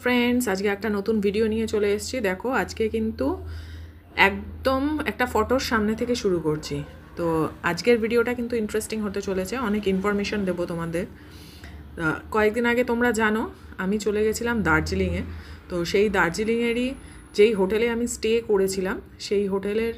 Friends, আজকে একটা নতুন ভিডিও নিয়ে চলে এসেছি। দেখো আজকে কিন্তু একদম একটা ফটোর সামনে থেকে শুরু করছি। তো আজকের ভিডিওটা কিন্তু ইন্টারেস্টিং হতে চলেছে, অনেক ইনফরমেশন দেবো তোমাদের। কয়েকদিন আগে তোমরা জানো আমি চলে গেছিলাম দার্জিলিংয়ে। তো সেই দার্জিলিংয়েরই যেই হোটেলে আমি স্টে করেছিলাম সেই হোটেলের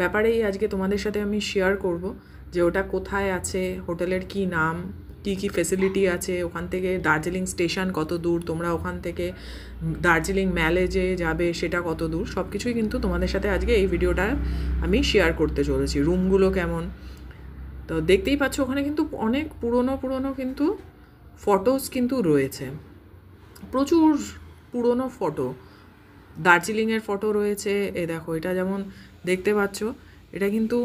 ব্যাপারেই আজকে তোমাদের সাথে আমি শেয়ার করব, যে ওটা কোথায় আছে, হোটেলের কি নাম, কি কি ফেসিলিটি আছে, ওখান থেকে দার্জিলিং স্টেশন কত দূর, তোমরা ওখান থেকে দার্জিলিং ম্যালে যে যাবে সেটা কত দূর, সব কিছুই কিন্তু তোমাদের সাথে আজকে এই ভিডিওটা আমি শেয়ার করতে চলেছি। রুমগুলো কেমন, তো দেখতেই পাচ্ছ ওখানে কিন্তু অনেক পুরনো কিন্তু ফটোস কিন্তু রয়েছে, প্রচুর পুরনো ফটো, দার্জিলিংয়ের ফটো রয়েছে। এ দেখো, এটা যেমন দেখতে পাচ্ছ এটা কিন্তু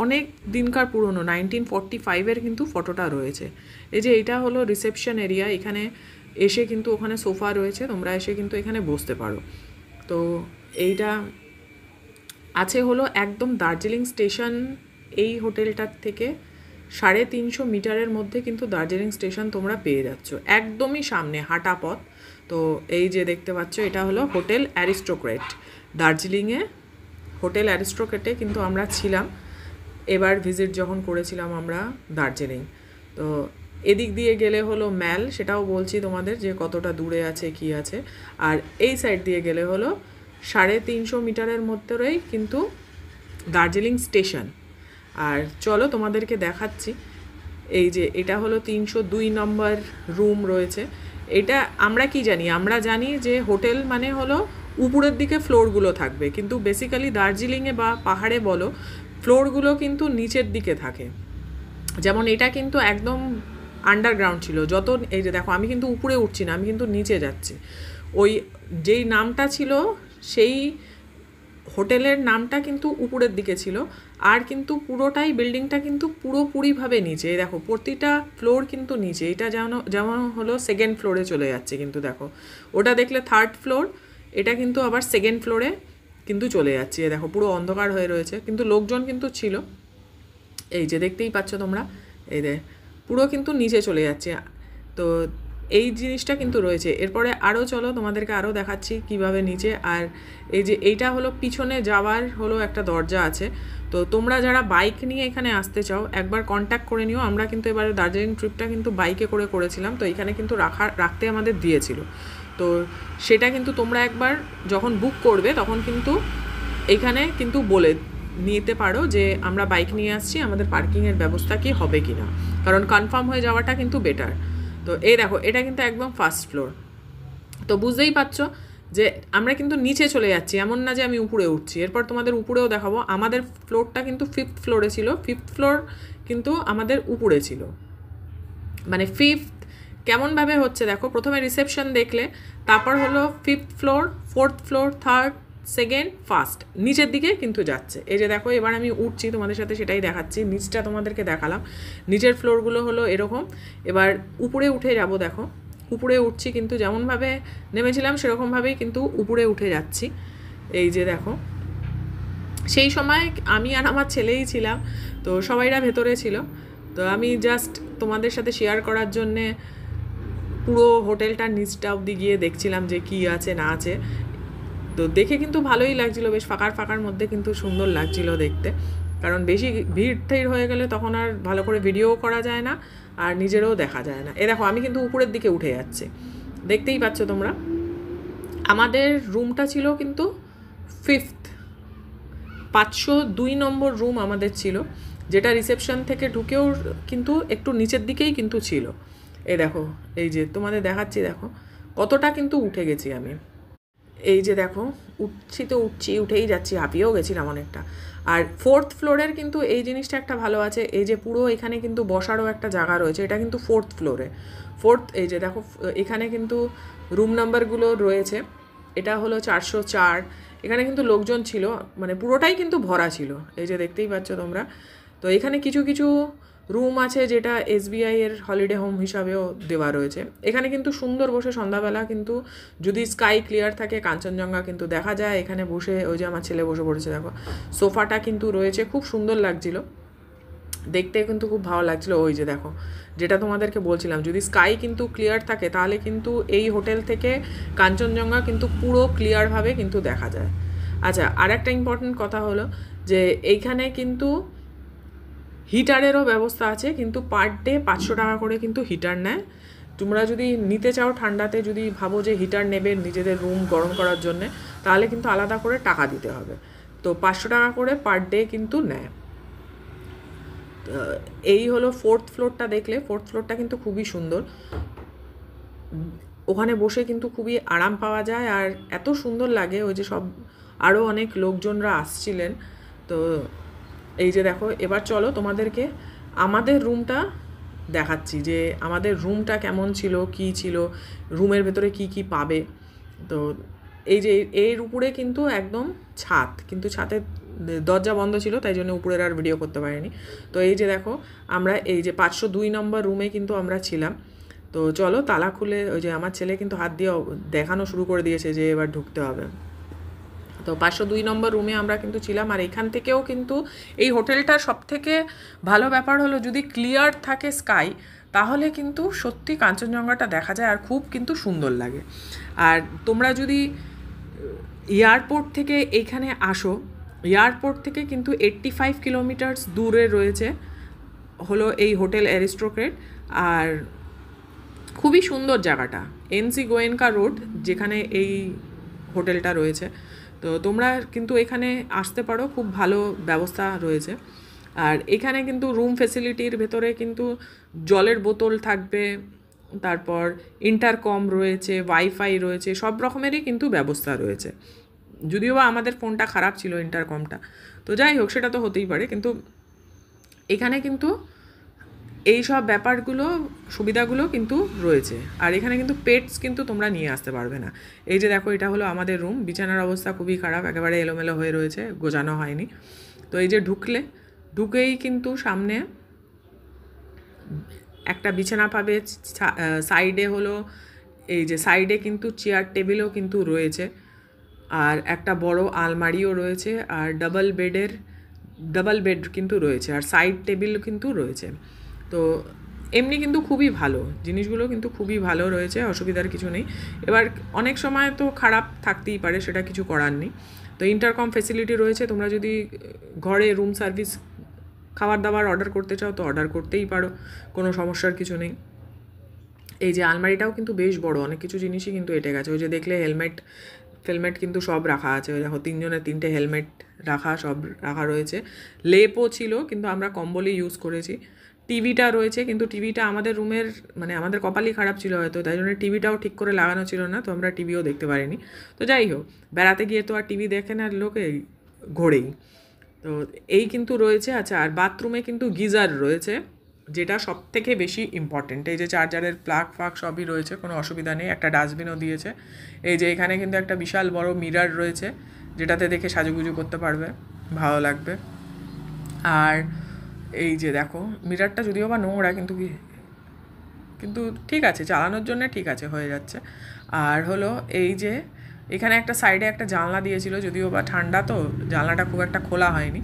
অনেক দিনকার পুরনো, 1945-এর কিন্তু ফটোটা রয়েছে। এই যে এটা হলো রিসেপশন এরিয়া, এখানে এসে কিন্তু ওখানে সোফা রয়েছে, তোমরা এসে কিন্তু এখানে বসতে পারো। তো এইটা আছে হলো একদম দার্জিলিং স্টেশন, এই হোটেলটার থেকে 350 মিটারের মধ্যে কিন্তু দার্জিলিং স্টেশন তোমরা পেয়ে যাচ্ছ, একদমই সামনে হাঁটা পথ। তো এই যে দেখতে পাচ্ছ এটা হলো হোটেল অ্যারিস্টোক্রেট, দার্জিলিংয়ে হোটেল অ্যারিস্টোক্রেটে কিন্তু আমরা ছিলাম এবার ভিজিট যখন করেছিলাম আমরা দার্জিলিং। তো এদিক দিয়ে গেলে হলো ম্যাল, সেটাও বলছি তোমাদের যে কতটা দূরে আছে কি আছে। আর এই সাইড দিয়ে গেলে হলো 350 মিটারের মধ্যেই কিন্তু দার্জিলিং স্টেশন। আর চলো তোমাদেরকে দেখাচ্ছি, এই যে এটা হলো 302 নম্বর রুম রয়েছে। এটা আমরা কি জানি, আমরা জানি যে হোটেল মানে হলো উপরের দিকে ফ্লোরগুলো থাকবে, কিন্তু বেসিক্যালি দার্জিলিংয়ে বা পাহাড়ে বলো ফ্লোরগুলো কিন্তু নিচের দিকে থাকে। যেমন এটা কিন্তু একদম আন্ডারগ্রাউন্ড ছিল যত, এই যে দেখো আমি কিন্তু উপরে উঠছি না, আমি কিন্তু নিচে যাচ্ছি। ওই যেই নামটা ছিল সেই হোটেলের নামটা কিন্তু উপরের দিকে ছিল, আর কিন্তু পুরোটাই বিল্ডিংটা কিন্তু পুরোপুরিভাবে নিচে। দেখো প্রতিটা ফ্লোর কিন্তু নিচে, এটা যেমন হলো সেকেন্ড ফ্লোরে চলে যাচ্ছে, কিন্তু দেখো ওটা দেখলে থার্ড ফ্লোর, এটা কিন্তু আবার সেকেন্ড ফ্লোরে কিন্তু চলে যাচ্ছে। দেখো পুরো অন্ধকার হয়ে রয়েছে, কিন্তু লোকজন কিন্তু ছিল, এই যে দেখতেই পাচ্ছ তোমরা, এই যে পুরো কিন্তু নিচে চলে যাচ্ছে। তো এই জিনিসটা কিন্তু রয়েছে। এরপরে আরও চলো তোমাদেরকে আরও দেখাচ্ছি কিভাবে নিচে। আর এই যে এইটা হলো পিছনে যাওয়ার হলো একটা দরজা আছে। তো তোমরা যারা বাইক নিয়ে এখানে আসতে চাও একবার কন্ট্যাক্ট করে নিও। আমরা কিন্তু এবারে দার্জিলিং ট্রিপটা কিন্তু বাইকে করেছিলাম, তো এখানে কিন্তু রাখতে আমাদের দিয়েছিল। তো সেটা কিন্তু তোমরা একবার যখন বুক করবে তখন কিন্তু এখানে কিন্তু বলে নিতে পারো যে আমরা বাইক নিয়ে আসছি, আমাদের পার্কিংয়ের ব্যবস্থা কি হবে কি না, কারণ কনফার্ম হয়ে যাওয়াটা কিন্তু বেটার। তো এই দেখো এটা কিন্তু একদম ফার্স্ট ফ্লোর। তো বুঝতেই পারছো যে আমরা কিন্তু নিচে চলে যাচ্ছি, এমন না যে আমি উপরে উঠছি। এরপর তোমাদের উপরেও দেখাবো। আমাদের ফ্লোরটা কিন্তু 5th ফ্লোরে ছিল, 5th ফ্লোর কিন্তু আমাদের উপরে ছিল, মানে 5th কেমনভাবে হচ্ছে দেখো, প্রথমে রিসেপশন দেখলে, তারপর হলো 5th floor, 4th floor, 3rd, 2nd, 1st, নিচের দিকে কিন্তু যাচ্ছে। এই যে দেখো এবার আমি উঠছি, তোমাদের সাথে সেটাই দেখাচ্ছি। নিচটা তোমাদেরকে দেখালাম, নিচের ফ্লোরগুলো হলো এরকম। এবার উপরে উঠে যাব, দেখো উপরে উঠছি, কিন্তু যেমনভাবে নেমেছিলাম সেরকমভাবেই কিন্তু উপরে উঠে যাচ্ছি। এই যে দেখো, সেই সময় আমি আর আমার ছেলেই ছিলাম, তো সবাইরা ভেতরে ছিল। তো আমি জাস্ট তোমাদের সাথে শেয়ার করার জন্যে পুরো হোটেলটার নিচটা অবধি গিয়ে দেখছিলাম যে কি আছে না আছে। তো দেখে কিন্তু ভালোই লাগছিলো, বেশ ফাঁকার মধ্যে কিন্তু সুন্দর লাগছিলো দেখতে, কারণ বেশি ভিড় হয়ে গেলে তখন আর ভালো করে ভিডিও করা যায় না, আর নিজেরও দেখা যায় না। দেখো আমি কিন্তু উপরের দিকে উঠে যাচ্ছি, দেখতেই পাচ্ছ তোমরা। আমাদের রুমটা ছিল কিন্তু 5th, 502 নম্বর রুম আমাদের ছিল, যেটা রিসেপশন থেকে ঢুকেও কিন্তু একটু নিচের দিকেই কিন্তু ছিল। এই দেখো, এই যে তোমাদের দেখাচ্ছি, দেখো কতটা কিন্তু উঠে গেছি আমি। এই যে দেখো উঠেই যাচ্ছি, হাঁপিয়েও গেছিলাম অনেকটা। আর 4th ফ্লোরের কিন্তু এই জিনিসটা একটা ভালো আছে, এই যে পুরো এখানে কিন্তু বসারও একটা জায়গা রয়েছে, এটা কিন্তু 4th ফ্লোরে। এই যে দেখো এখানে কিন্তু রুম নাম্বারগুলো রয়েছে, এটা হলো 404। এখানে কিন্তু লোকজন ছিল, মানে পুরোটাই কিন্তু ভরা ছিল, এই যে দেখতেই পাচ্ছ তোমরা। তো এখানে কিছু রুম আছে যেটা SBI এর হলিডে হোম হিসাবেও দেওয়া রয়েছে। এখানে কিন্তু সুন্দর বসে সন্ধ্যাবেলা কিন্তু যদি স্কাই ক্লিয়ার থাকে কাঞ্চনজঙ্ঘা কিন্তু দেখা যায়। এখানে বসে, ওই যে আমার ছেলে বসে পড়েছে দেখো, সোফাটা কিন্তু রয়েছে, খুব সুন্দর লাগছিল। দেখতে কিন্তু খুব ভালো লাগছিলো। ওই যে দেখো, যেটা তোমাদেরকে বলছিলাম, যদি স্কাই কিন্তু ক্লিয়ার থাকে তাহলে কিন্তু এই হোটেল থেকে কাঞ্চনজঙ্ঘা কিন্তু পুরো ক্লিয়ারভাবে কিন্তু দেখা যায়। আচ্ছা, আর একটা ইম্পর্টেন্ট কথা হলো যে এইখানে কিন্তু হিটারেরও ব্যবস্থা আছে, কিন্তু পার ডে 500 টাকা করে কিন্তু হিটার নেয়। তোমরা যদি নিতে চাও ঠান্ডাতে, যদি ভাবো যে হিটার নেবে নিজেদের রুম গরম করার জন্যে, তাহলে কিন্তু আলাদা করে টাকা দিতে হবে। তো 500 টাকা করে পার ডে কিন্তু নেয়। এই হলো 4th ফ্লোরটা। দেখলে 4th ফ্লোরটা কিন্তু খুবই সুন্দর, ওখানে বসে কিন্তু খুবই আরাম পাওয়া যায় আর এত সুন্দর লাগে। ওই যে সব আরও অনেক লোকজনরা আসছিলেন। তো এই যে দেখো, এবার চলো তোমাদেরকে আমাদের রুমটা দেখাচ্ছি যে আমাদের রুমটা কেমন ছিল, কি ছিল, রুমের ভেতরে কি কি পাবে। তো এই যে এর উপরে কিন্তু একদম ছাদ, কিন্তু ছাদের দরজা বন্ধ ছিল, তাই জন্য উপরের আর ভিডিও করতে পারিনি। তো এই যে দেখো, আমরা এই যে 502 নম্বর রুমে কিন্তু আমরা ছিলাম। তো চলো তালা খুলে, ওই যে আমার ছেলে কিন্তু হাত দিয়ে দেখানো শুরু করে দিয়েছে যে এবার ঢুকতে হবে। তো 502 নম্বর রুমে আমরা কিন্তু ছিলাম। আর এখান থেকেও কিন্তু এই হোটেলটার সবথেকে ভালো ব্যাপার হলো, যদি ক্লিয়ার থাকে স্কাই, তাহলে কিন্তু সত্যি কাঞ্চনজঙ্ঘাটা দেখা যায় আর খুব কিন্তু সুন্দর লাগে। আর তোমরা যদি এয়ারপোর্ট থেকে এইখানে আসো, এয়ারপোর্ট থেকে কিন্তু 85 কিলোমিটার্স দূরে রয়েছে হলো এই হোটেল অ্যারিস্টোক্রেট। আর খুবই সুন্দর জায়গাটা, এনসি গোয়েনকা রোড, যেখানে এই হোটেলটা রয়েছে। তো তোমরা কিন্তু এখানে আসতে পারো, খুব ভালো ব্যবস্থা রয়েছে। আর এখানে কিন্তু রুম ফেসিলিটির ভেতরে কিন্তু জলের বোতল থাকবে, তারপর ইন্টারকম রয়েছে, ওয়াইফাই রয়েছে, সব রকমেরই কিন্তু ব্যবস্থা রয়েছে। যদিও বা আমাদের ফোনটা খারাপ ছিল ইন্টারকমটা, তো যাই হোক, সেটা তো হতেই পারে, কিন্তু এখানে কিন্তু এই সব ব্যাপারগুলো, সুবিধাগুলো কিন্তু রয়েছে। আর এখানে কিন্তু পেটস কিন্তু তোমরা নিয়ে আসতে পারবে না। এই যে দেখো, এটা হলো আমাদের রুম। বিছানার অবস্থা খুবই খারাপ, একেবারে এলোমেলো হয়ে রয়েছে, গোছানো হয়নি। তো এই যে ঢুকেই কিন্তু সামনে একটা বিছানা পাবে, সাইডে হলো এই যে সাইডে কিন্তু চেয়ার টেবিলও কিন্তু রয়েছে, আর একটা বড় আলমারিও রয়েছে, আর ডাবল বেড কিন্তু রয়েছে, আর সাইড টেবিল কিন্তু রয়েছে। তো এমনি কিন্তু খুবই ভালো, জিনিসগুলো কিন্তু খুবই ভালো রয়েছে, অসুবিধার কিছু নেই। এবার অনেক সময় তো খারাপ থাকতেই পারে, সেটা কিছু করার নেই। তো ইন্টারকম ফেসিলিটি রয়েছে, তোমরা যদি ঘরে রুম সার্ভিস খাবার দাবার অর্ডার করতে চাও তো অর্ডার করতেই পারো, কোনো সমস্যার কিছু নেই। এই যে আলমারিটাও কিন্তু বেশ বড়, অনেক কিছু জিনিসই কিন্তু এঁটে গেছে। ওই যে দেখলে হেলমেট কিন্তু সব রাখা আছে, ওই দেখো 3জনের 3টে হেলমেট রাখা, সব রাখা রয়েছে। লেপও ছিল, কিন্তু আমরা কম্বলই ইউজ করেছি। টিভিটা রয়েছে, কিন্তু টিভিটা আমাদের রুমের, মানে আমাদের কপালই খারাপ ছিল হয়তো, তাই জন্য টিভিটাও ঠিক করে লাগানো ছিল না, তো আমরা টিভিও দেখতে পারিনি। তো যাই হোক, বেড়াতে গিয়ে তো আর টিভি দেখে না লোকে, ঘোরেই। তো এই কিন্তু রয়েছে। আচ্ছা, আর বাথরুমে কিন্তু গিজার রয়েছে, যেটা সব থেকে বেশি ইম্পর্টেন্ট। এই যে চার্জারের প্লাগ ফাগ সবই রয়েছে, কোনো অসুবিধা নেই। একটা ডাস্টবিনও দিয়েছে। এই যে এখানে কিন্তু একটা বিশাল বড় মিরর রয়েছে, যেটাতে দেখে সাজুগুজু করতে পারবে, ভালো লাগবে। আর এই যে দেখো, মিররটা যদিও বা নোংরা, কিন্তু ঠিক আছে, চালানোর জন্য ঠিক আছে, হয়ে যাচ্ছে। আর হলো এই যে এখানে একটা সাইডে একটা জানলা দিয়েছিল, যদিও বা ঠান্ডা তো জানলাটা খুব একটা খোলা হয়নি।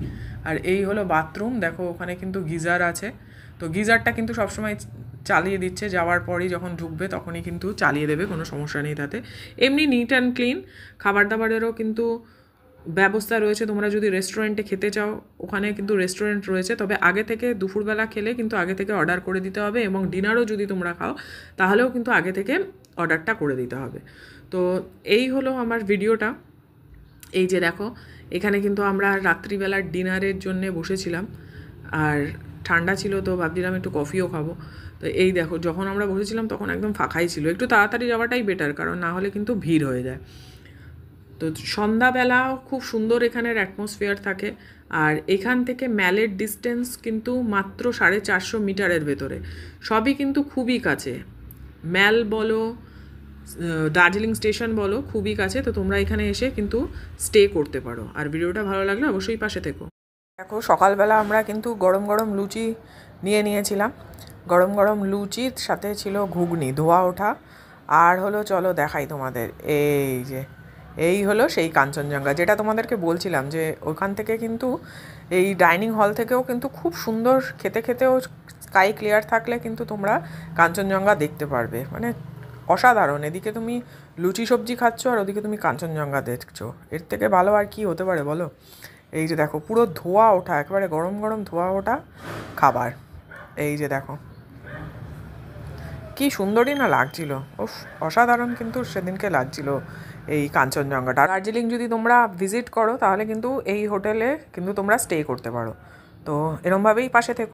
আর এই হলো বাথরুম, দেখো ওখানে কিন্তু গিজার আছে। তো গিজারটা কিন্তু সবসময় চালিয়ে দিচ্ছে, যাওয়ার পরই যখন ঢুকবে তখনই কিন্তু চালিয়ে দেবে, কোনো সমস্যা নেই তাতে। এমনি নিট অ্যান্ড ক্লিন। খাবার দাবারেরও কিন্তু ব্যবস্থা রয়েছে, তোমরা যদি রেস্টুরেন্টে খেতে চাও ওখানে কিন্তু রেস্টুরেন্ট রয়েছে, তবে আগে থেকে দুপুরবেলা খেলে কিন্তু আগে থেকে অর্ডার করে দিতে হবে, এবং ডিনারও যদি তোমরা খাও তাহলেও কিন্তু আগে থেকে অর্ডারটা করে দিতে হবে। তো এই হলো আমার ভিডিওটা। এই যে দেখো, এখানে কিন্তু আমরা রাত্রিবেলার ডিনারের জন্যে বসেছিলাম, আর ঠান্ডা ছিল তো ভাবছিলাম একটু কফিও খাবো। তো এই দেখো, যখন আমরা বসেছিলাম তখন একদম ফাঁকাই ছিল। একটু তাড়াতাড়ি যাওয়াটাই বেটার, কারণ না হলে কিন্তু ভিড় হয়ে যায়। তো সন্ধ্যাবেলাও খুব সুন্দর এখানের অ্যাটমসফিয়ার থাকে। আর এখান থেকে ম্যালের ডিস্টেন্স কিন্তু মাত্র 450 মিটারের ভেতরে, সবই কিন্তু খুবই কাছে। ম্যাল বলো, দার্জিলিং স্টেশন বলো, খুবই কাছে। তো তোমরা এখানে এসে কিন্তু স্টে করতে পারো। আর ভিডিওটা ভালো লাগলে অবশ্যই পাশে থেকো। দেখো, সকালবেলা আমরা কিন্তু গরম গরম লুচি নিয়েছিলাম। গরম গরম লুচির সাথে ছিল ঘুগনি ধোয়া ওঠা। আর হলো, চলো দেখাই তোমাদের, এই যে এই হলো সেই কাঞ্চনজঙ্ঘা, যেটা তোমাদেরকে বলছিলাম যে ওখান থেকে কিন্তু এই ডাইনিং হল থেকেও কিন্তু খুব সুন্দর, খেতে খেতেও স্কাই ক্লিয়ার থাকলে কিন্তু তোমরা কাঞ্চনজঙ্ঘা দেখতে পারবে, মানে অসাধারণ। এদিকে তুমি লুচি সবজি খাচ্ছ আর ওদিকে তুমি কাঞ্চনজঙ্ঘা দেখছো, এর থেকে ভালো আর কি হতে পারে বলো। এই যে দেখো পুরো ধোয়া ওঠা, একেবারে গরম গরম ধোয়া ওঠা খাবার। এই যে দেখো কি সুন্দরই না লাগছিল, উফ অসাধারণ কিন্তু সেদিনকে লাগছিল এই কাঞ্চনজঙ্ঘাটা। দার্জিলিং যদি তোমরা ভিজিট করো তাহলে কিন্তু এই হোটেলে কিন্তু তোমরা স্টে করতে পারো। তো এরমভাবেই পাশে থেকো।